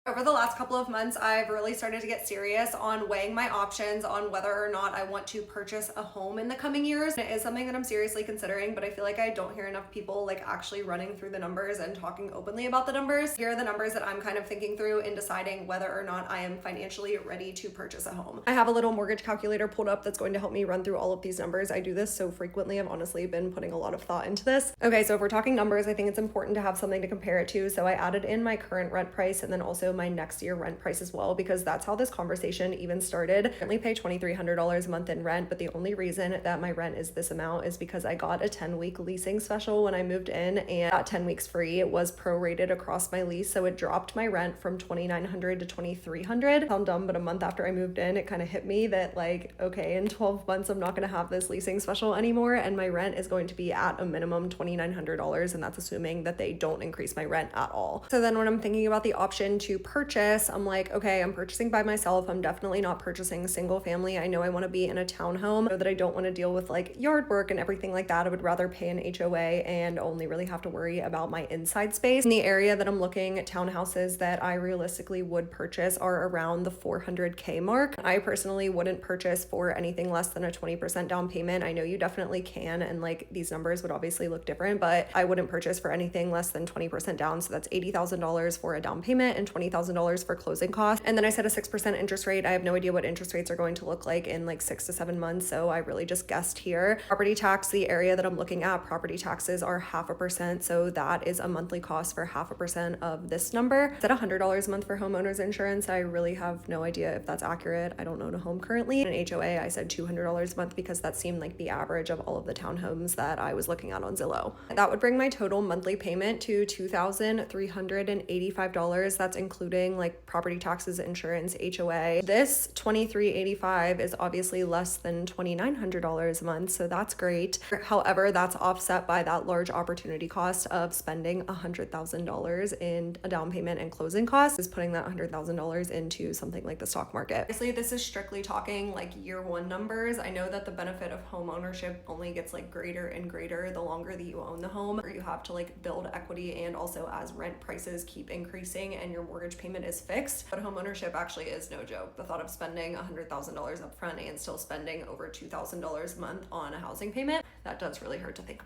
Over the last couple of months, I've really started to get serious on weighing my options on whether or not I want to purchase a home in the coming years. It is something that I'm seriously considering, but I feel like I don't hear enough people like actually running through the numbers and talking openly about the numbers. Here are the numbers that I'm kind of thinking through in deciding whether or not I am financially ready to purchase a home. I have a little mortgage calculator pulled up that's going to help me run through all of these numbers. I do this so frequently, I've honestly been putting a lot of thought into this. Okay, so if we're talking numbers, I think it's important to have something to compare it to. So I added in my current rent price and then also my next year rent price as well, because that's how this conversation even started. I currently pay $2,300 a month in rent, but the only reason that my rent is this amount is because I got a 10-week leasing special when I moved in, and that 10 weeks free, it was prorated across my lease, so it dropped my rent from $2,900 to $2,300. Sound dumb, but a month after I moved in, it kind of hit me that like, okay, in 12 months I'm not going to have this leasing special anymore, and my rent is going to be at a minimum $2,900, and that's assuming that they don't increase my rent at all. So then when I'm thinking about the option to purchase, I'm like, okay, I'm purchasing by myself. I'm definitely not purchasing single family. I know I want to be in a townhome so that I don't want to deal with like yard work and everything like that. I would rather pay an HOA and only really have to worry about my inside space. In the area that I'm looking at, townhouses that I realistically would purchase are around the 400K mark. I personally wouldn't purchase for anything less than a 20% down payment. I know you definitely can, and like these numbers would obviously look different, but I wouldn't purchase for anything less than 20% down. So that's $80,000 for a down payment and $20,000 for closing costs. And then I said a 6% interest rate. I have no idea what interest rates are going to look like in like 6 to 7 months, so I really just guessed here. Property tax, the area that I'm looking at, property taxes are 0.5%, so that is a monthly cost for 0.5% of this number. Is that $100 a month for homeowners insurance? I really have no idea if that's accurate. I don't own a home currently. In an HOA, I said $200 a month because that seemed like the average of all of the townhomes that I was looking at on Zillow. That would bring my total monthly payment to $2,385. That's including like property taxes, insurance, HOA. This $2,385 is obviously less than $2,900 a month, so that's great. However, that's offset by that large opportunity cost of spending $100,000 in a down payment and closing costs, is putting that $100,000 into something like the stock market. Obviously, this is strictly talking like year one numbers. I know that the benefit of home ownership only gets like greater and greater the longer that you own the home, or you have to like build equity, and also as rent prices keep increasing and your mortgage payment is fixed. But home ownership actually is no joke. The thought of spending $100,000 up front and still spending over $2,000 a month on a housing payment, that does really hurt to think about.